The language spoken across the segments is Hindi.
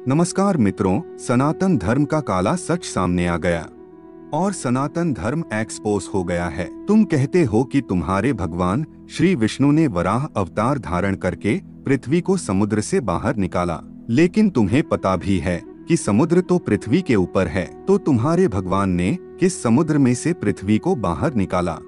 नमस्कार मित्रों, सनातन धर्म का काला सच सामने आ गया और सनातन धर्म एक्सपोज हो गया है। तुम कहते हो कि तुम्हारे भगवान श्री विष्णु ने वराह अवतार धारण करके पृथ्वी को समुद्र से बाहर निकाला, लेकिन तुम्हें पता भी है कि समुद्र तो पृथ्वी के ऊपर है, तो तुम्हारे भगवान ने किस समुद्र में से पृथ्वी को बाहर निकाला?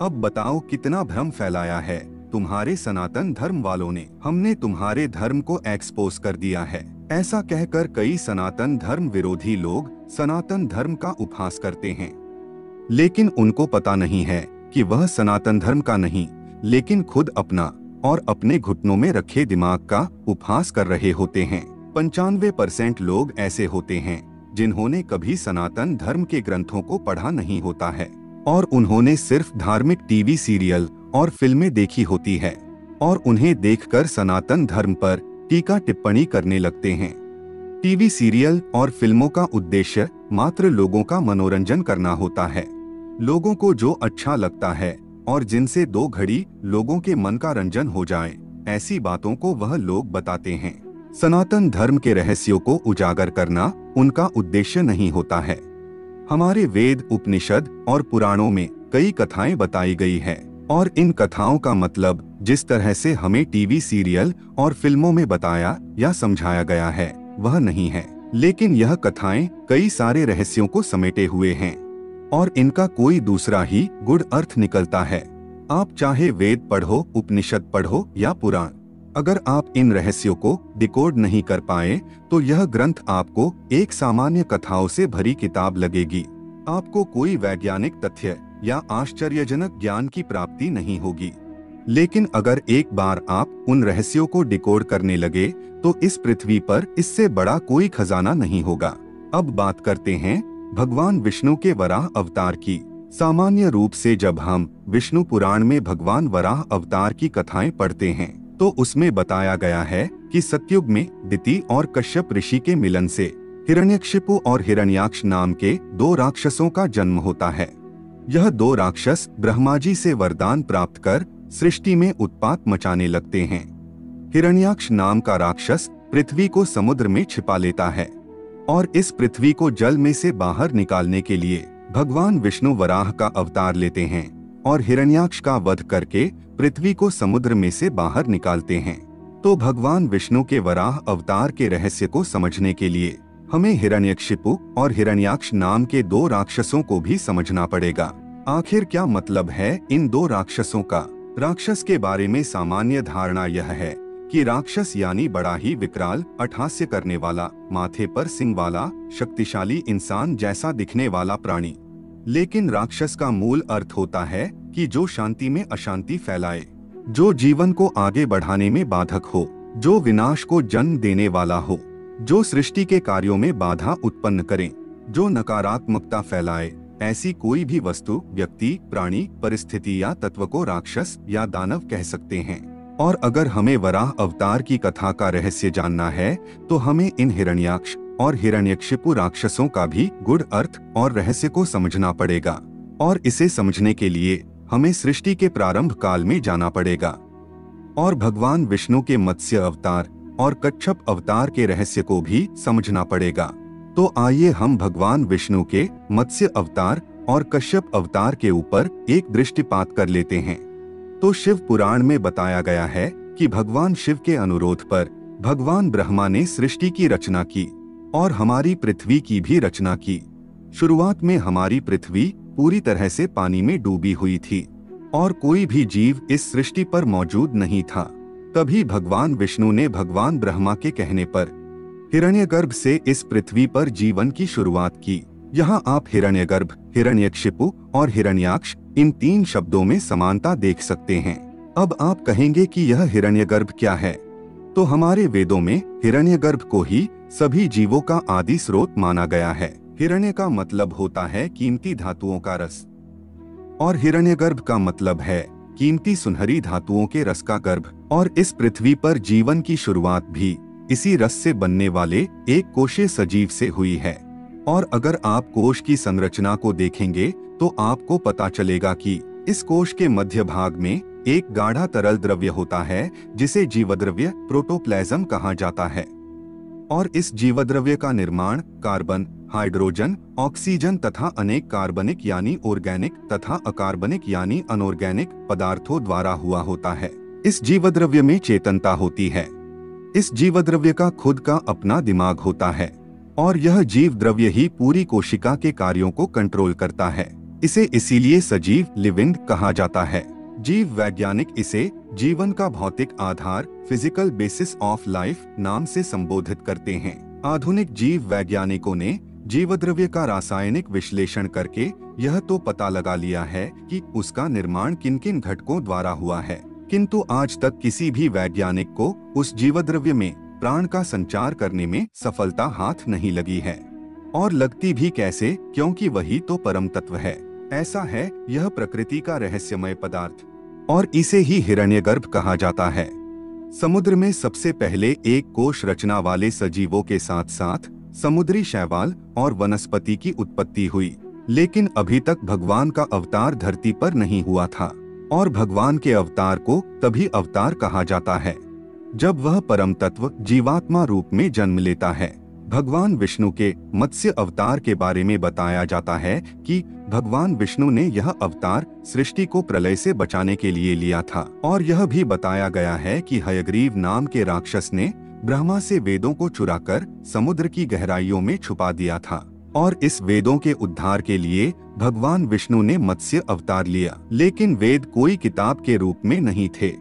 अब बताओ कितना भ्रम फैलाया है तुम्हारे सनातन धर्म वालों ने। हमने तुम्हारे धर्म को एक्सपोज कर दिया है। ऐसा कहकर कई सनातन धर्म विरोधी लोग सनातन धर्म का उपहास करते हैं, लेकिन उनको पता नहीं है कि वह सनातन धर्म का नहीं, लेकिन खुद अपना और अपने घुटनों में रखे दिमाग का उपहास कर रहे होते हैं। 95% लोग ऐसे होते हैं जिन्होंने कभी सनातन धर्म के ग्रंथों को पढ़ा नहीं होता है और उन्होंने सिर्फ धार्मिक टीवी सीरियल और फिल्में देखी होती है और उन्हें देखकर सनातन धर्म पर टीका टिप्पणी करने लगते हैं। टीवी सीरियल और फिल्मों का उद्देश्य मात्र लोगों का मनोरंजन करना होता है। लोगों को जो अच्छा लगता है और जिनसे 2 घड़ी लोगों के मन का रंजन हो जाए, ऐसी बातों को वह लोग बताते हैं। सनातन धर्म के रहस्यों को उजागर करना उनका उद्देश्य नहीं होता है। हमारे वेद, उपनिषद और पुराणों में कई कथाएं बताई गई है और इन कथाओं का मतलब जिस तरह से हमें टीवी सीरियल और फिल्मों में बताया या समझाया गया है वह नहीं है, लेकिन यह कथाएं कई सारे रहस्यों को समेटे हुए हैं और इनका कोई दूसरा ही गूढ़ अर्थ निकलता है। आप चाहे वेद पढ़ो, उपनिषद पढ़ो या पुराण, अगर आप इन रहस्यों को डिकोड नहीं कर पाए तो यह ग्रंथ आपको एक सामान्य कथाओं से भरी किताब लगेगी। आपको कोई वैज्ञानिक तथ्य या आश्चर्यजनक ज्ञान की प्राप्ति नहीं होगी। लेकिन अगर एक बार आप उन रहस्यों को डिकोड करने लगे तो इस पृथ्वी पर इससे बड़ा कोई खजाना नहीं होगा। अब बात करते हैं भगवान विष्णु के वराह अवतार की। सामान्य रूप से जब हम विष्णु पुराण में भगवान वराह अवतार की कथाएं पढ़ते हैं तो उसमें बताया गया है कि सतयुग में दिति और कश्यप ऋषि के मिलन से हिरण्यकशिपु और हिरण्याक्ष नाम के 2 राक्षसों का जन्म होता है। यह 2 राक्षस ब्रह्मा जी से वरदान प्राप्त कर सृष्टि में उत्पात मचाने लगते हैं। हिरण्याक्ष नाम का राक्षस पृथ्वी को समुद्र में छिपा लेता है और इस पृथ्वी को जल में से बाहर निकालने के लिए भगवान विष्णु वराह का अवतार लेते हैं और हिरण्याक्ष का वध करके पृथ्वी को समुद्र में से बाहर निकालते हैं। तो भगवान विष्णु के वराह अवतार के रहस्य को समझने के लिए हमें हिरण्यकशिपु और हिरण्याक्ष नाम के 2 राक्षसों को भी समझना पड़ेगा। आखिर क्या मतलब है इन 2 राक्षसों का? राक्षस के बारे में सामान्य धारणा यह है कि राक्षस यानी बड़ा ही विकराल, अट्टहास्य करने वाला, माथे पर सिंग वाला, शक्तिशाली इंसान जैसा दिखने वाला प्राणी। लेकिन राक्षस का मूल अर्थ होता है कि जो शांति में अशांति फैलाए, जो जीवन को आगे बढ़ाने में बाधक हो, जो विनाश को जन्म देने वाला हो, जो सृष्टि के कार्यों में बाधा उत्पन्न करे, जो नकारात्मकता फैलाए। ऐसी कोई भी वस्तु, व्यक्ति, प्राणी, परिस्थिति या तत्व को राक्षस या दानव कह सकते हैं। और अगर हमें वराह अवतार की कथा का रहस्य जानना है तो हमें इन हिरण्याक्ष और हिरण्यकशिपु राक्षसों का भी गूढ़ अर्थ और रहस्य को समझना पड़ेगा और इसे समझने के लिए हमें सृष्टि के प्रारंभ काल में जाना पड़ेगा और भगवान विष्णु के मत्स्य अवतार और कच्छप अवतार के रहस्य को भी समझना पड़ेगा। तो आइए हम भगवान विष्णु के मत्स्य अवतार और कश्यप अवतार के ऊपर एक दृष्टिपात कर लेते हैं। तो शिव पुराण में बताया गया है कि भगवान शिव के अनुरोध पर भगवान ब्रह्मा ने सृष्टि की रचना की और हमारी पृथ्वी की भी रचना की। शुरुआत में हमारी पृथ्वी पूरी तरह से पानी में डूबी हुई थी और कोई भी जीव इस सृष्टि पर मौजूद नहीं था। तभी भगवान विष्णु ने भगवान ब्रह्मा के कहने पर हिरण्यगर्भ से इस पृथ्वी पर जीवन की शुरुआत की। यहाँ आप हिरण्यगर्भ, हिरण्यकशिपु और हिरण्याक्ष इन 3 शब्दों में समानता देख सकते हैं। अब आप कहेंगे कि यह हिरण्यगर्भ क्या है? तो हमारे वेदों में हिरण्यगर्भ को ही सभी जीवों का आदि स्रोत माना गया है। हिरण्य का मतलब होता है कीमती धातुओं का रस और हिरण्यगर्भ का मतलब है कीमती सुनहरी धातुओं के रस का गर्भ। और इस पृथ्वी पर जीवन की शुरुआत भी इसी रस से बनने वाले एक कोशीय सजीव से हुई है। और अगर आप कोश की संरचना को देखेंगे तो आपको पता चलेगा कि इस कोश के मध्य भाग में एक गाढ़ा तरल द्रव्य होता है जिसे जीवद्रव्य प्रोटोप्लाज्म कहा जाता है। और इस जीवद्रव्य का निर्माण कार्बन, हाइड्रोजन, ऑक्सीजन तथा अनेक कार्बनिक यानी ऑर्गेनिक तथा अकार्बनिक यानी अनऑर्गेनिक पदार्थों द्वारा हुआ होता है। इस जीवद्रव्य में चेतनता होती है। इस जीवद्रव्य का खुद का अपना दिमाग होता है और यह जीव द्रव्य ही पूरी कोशिका के कार्यों को कंट्रोल करता है। इसे इसीलिए सजीव लिविंग कहा जाता है। जीव वैज्ञानिक इसे जीवन का भौतिक आधार फिजिकल बेसिस ऑफ लाइफ नाम से संबोधित करते हैं। आधुनिक जीव वैज्ञानिकों ने जीवद्रव्य का रासायनिक विश्लेषण करके यह तो पता लगा लिया है कि उसका निर्माण किन किन घटकों द्वारा हुआ है, किंतु आज तक किसी भी वैज्ञानिक को उस जीवद्रव्य में प्राण का संचार करने में सफलता हाथ नहीं लगी है। और लगती भी कैसे, क्योंकि वही तो परम तत्व है। ऐसा है यह प्रकृति का रहस्यमय पदार्थ और इसे ही हिरण्यगर्भ कहा जाता है। समुद्र में सबसे पहले एक कोश रचना वाले सजीवों के साथ साथ समुद्री शैवाल और वनस्पति की उत्पत्ति हुई, लेकिन अभी तक भगवान का अवतार धरती पर नहीं हुआ था। और भगवान के अवतार को तभी अवतार कहा जाता है जब वह परम तत्व जीवात्मा रूप में जन्म लेता है। भगवान विष्णु के मत्स्य अवतार के बारे में बताया जाता है कि भगवान विष्णु ने यह अवतार सृष्टि को प्रलय से बचाने के लिए लिया था। और यह भी बताया गया है कि हयग्रीव नाम के राक्षस ने ब्रह्मा से वेदों को चुराकर समुद्र की गहराइयों में छुपा दिया था और इस वेदों के उद्धार के लिए भगवान विष्णु ने मत्स्य अवतार लिया। लेकिन वेद कोई किताब के रूप में नहीं थे,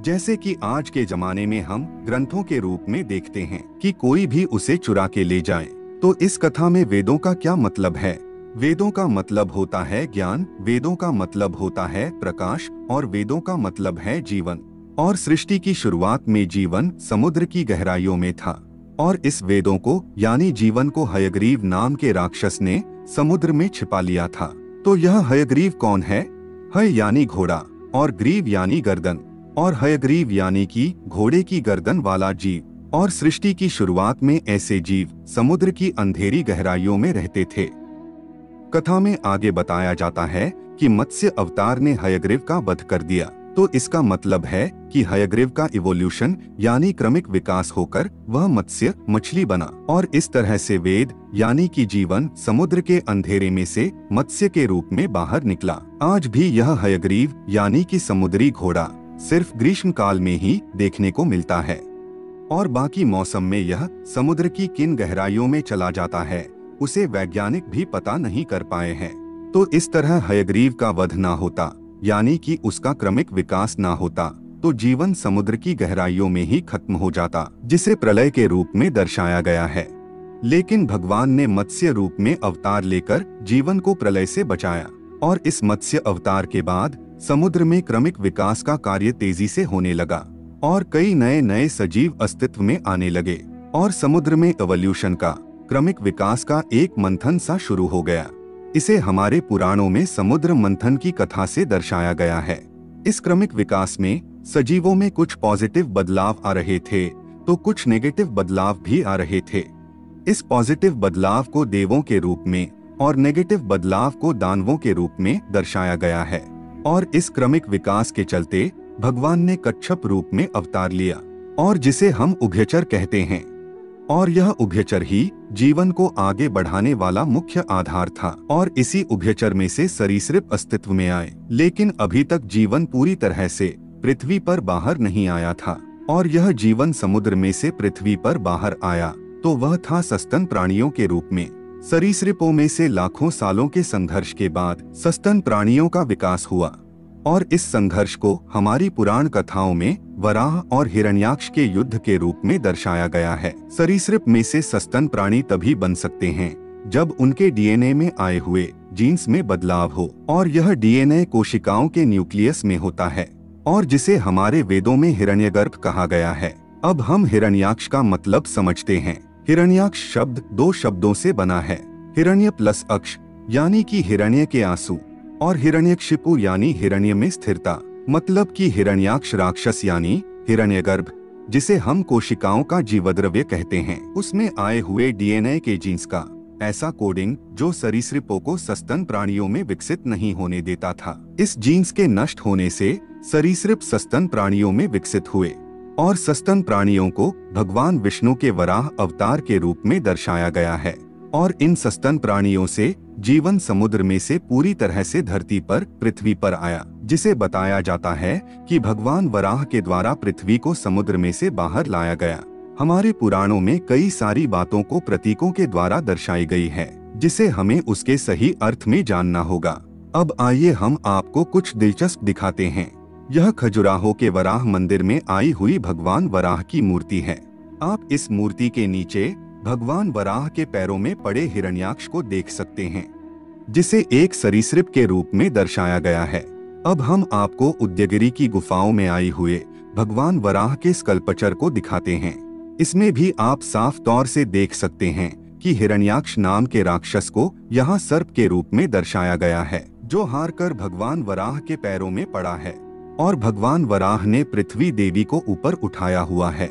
जैसे कि आज के जमाने में हम ग्रंथों के रूप में देखते हैं कि कोई भी उसे चुरा के ले जाए। तो इस कथा में वेदों का क्या मतलब है? वेदों का मतलब होता है ज्ञान, वेदों का मतलब होता है प्रकाश और वेदों का मतलब है जीवन। और सृष्टि की शुरुआत में जीवन समुद्र की गहराइयों में था और इस वेदों को यानी जीवन को हयग्रीव नाम के राक्षस ने समुद्र में छिपा लिया था। तो यह हयग्रीव कौन है? हय यानी घोड़ा और ग्रीव यानी गर्दन, और हयग्रीव यानी कि घोड़े की गर्दन वाला जीव। और सृष्टि की शुरुआत में ऐसे जीव समुद्र की अंधेरी गहराइयों में रहते थे। कथा में आगे बताया जाता है कि मत्स्य अवतार ने हयग्रीव का वध कर दिया। तो इसका मतलब है कि हयग्रीव का इवोल्यूशन यानी क्रमिक विकास होकर वह मत्स्य मछली बना और इस तरह से वेद यानी कि जीवन समुद्र के अंधेरे में से मत्स्य के रूप में बाहर निकला। आज भी यह हयग्रीव यानी कि समुद्री घोड़ा सिर्फ ग्रीष्म काल में ही देखने को मिलता है और बाकी मौसम में यह समुद्र की किन गहराइयों में चला जाता है उसे वैज्ञानिक भी पता नहीं कर पाए हैं। तो इस तरह हयग्रीव का वध ना होता यानी कि उसका क्रमिक विकास ना होता तो जीवन समुद्र की गहराइयों में ही खत्म हो जाता, जिसे प्रलय के रूप में दर्शाया गया है। लेकिन भगवान ने मत्स्य रूप में अवतार लेकर जीवन को प्रलय से बचाया और इस मत्स्य अवतार के बाद समुद्र में क्रमिक विकास का कार्य तेजी से होने लगा और कई नए नए सजीव अस्तित्व में आने लगे और समुद्र में एवोल्यूशन का क्रमिक विकास का एक मंथन सा शुरू हो गया। इसे हमारे पुराणों में समुद्र मंथन की कथा से दर्शाया गया है। इस क्रमिक विकास में सजीवों में कुछ पॉजिटिव बदलाव आ रहे थे तो कुछ नेगेटिव बदलाव भी आ रहे थे। इस पॉजिटिव बदलाव को देवों के रूप में और नेगेटिव बदलाव को दानवों के रूप में दर्शाया गया है। और इस क्रमिक विकास के चलते भगवान ने कच्छप रूप में अवतार लिया और जिसे हम उभयचर कहते हैं और यह उभयचर ही जीवन को आगे बढ़ाने वाला मुख्य आधार था। और इसी उभयचर में से सरीसृप अस्तित्व में आए, लेकिन अभी तक जीवन पूरी तरह से पृथ्वी पर बाहर नहीं आया था और यह जीवन समुद्र में से पृथ्वी पर बाहर आया तो वह था सस्तन प्राणियों के रूप में। सरीसृपों में से लाखों सालों के संघर्ष के बाद सस्तन प्राणियों का विकास हुआ और इस संघर्ष को हमारी पुराण कथाओं में वराह और हिरण्याक्ष के युद्ध के रूप में दर्शाया गया है। सरीसृप में से सस्तन प्राणी तभी बन सकते हैं जब उनके डीएनए में आए हुए जीन्स में बदलाव हो और यह डीएनए कोशिकाओं के न्यूक्लियस में होता है और जिसे हमारे वेदों में हिरण्यगर्भ कहा गया है। अब हम हिरण्याक्ष का मतलब समझते हैं। हिरण्याक्ष शब्द दो शब्दों से बना है, हिरण्य प्लस अक्ष यानी कि हिरण्य के आंसू और हिरण्यक्षिपु यानी हिरण्य में स्थिरता, मतलब कि हिरण्याक्ष राक्षस यानी हिरण्यगर्भ जिसे हम कोशिकाओं का जीवद्रव्य कहते हैं, उसमें आए हुए डीएनए के जीन्स का ऐसा कोडिंग जो सरीसृपों को सस्तन प्राणियों में विकसित नहीं होने देता था। इस जीन्स के नष्ट होने से सरीसृप सस्तन प्राणियों में विकसित हुए और सस्तन प्राणियों को भगवान विष्णु के वराह अवतार के रूप में दर्शाया गया है। और इन सस्तन प्राणियों से जीवन समुद्र में से पूरी तरह से धरती पर पृथ्वी पर आया, जिसे बताया जाता है कि भगवान वराह के द्वारा पृथ्वी को समुद्र में से बाहर लाया गया। हमारे पुराणों में कई सारी बातों को प्रतीकों के द्वारा दर्शाई गई है, जिसे हमें उसके सही अर्थ में जानना होगा। अब आइए हम आपको कुछ दिलचस्प दिखाते हैं। यह खजुराहो के वराह मंदिर में आई हुई भगवान वराह की मूर्ति है। आप इस मूर्ति के नीचे भगवान वराह के पैरों में पड़े हिरण्याक्ष को देख सकते हैं, जिसे एक सरीसृप के रूप में दर्शाया गया है। अब हम आपको उदयगिरी की गुफाओं में आई हुए भगवान वराह के स्कल्पचर को दिखाते हैं। इसमें भी आप साफ तौर से देख सकते हैं कि हिरण्याक्ष नाम के राक्षस को यहाँ सर्प के रूप में दर्शाया गया है, जो हार कर भगवान वराह के पैरों में पड़ा है और भगवान वराह ने पृथ्वी देवी को ऊपर उठाया हुआ है।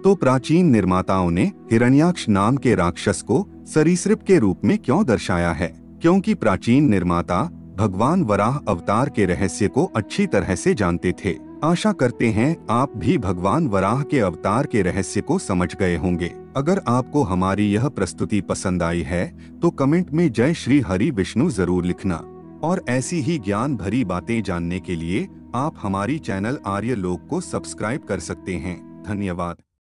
तो प्राचीन निर्माताओं ने हिरण्याक्ष नाम के राक्षस को सरीसृप के रूप में क्यों दर्शाया है? क्योंकि प्राचीन निर्माता भगवान वराह अवतार के रहस्य को अच्छी तरह से जानते थे। आशा करते हैं आप भी भगवान वराह के अवतार के रहस्य को समझ गए होंगे। अगर आपको हमारी यह प्रस्तुति पसंद आई है तो कमेंट में जय श्री हरि विष्णु जरूर लिखना। और ऐसी ही ज्ञान भरी बातें जानने के लिए आप हमारी चैनल आर्य लोक को सब्सक्राइब कर सकते हैं। धन्यवाद।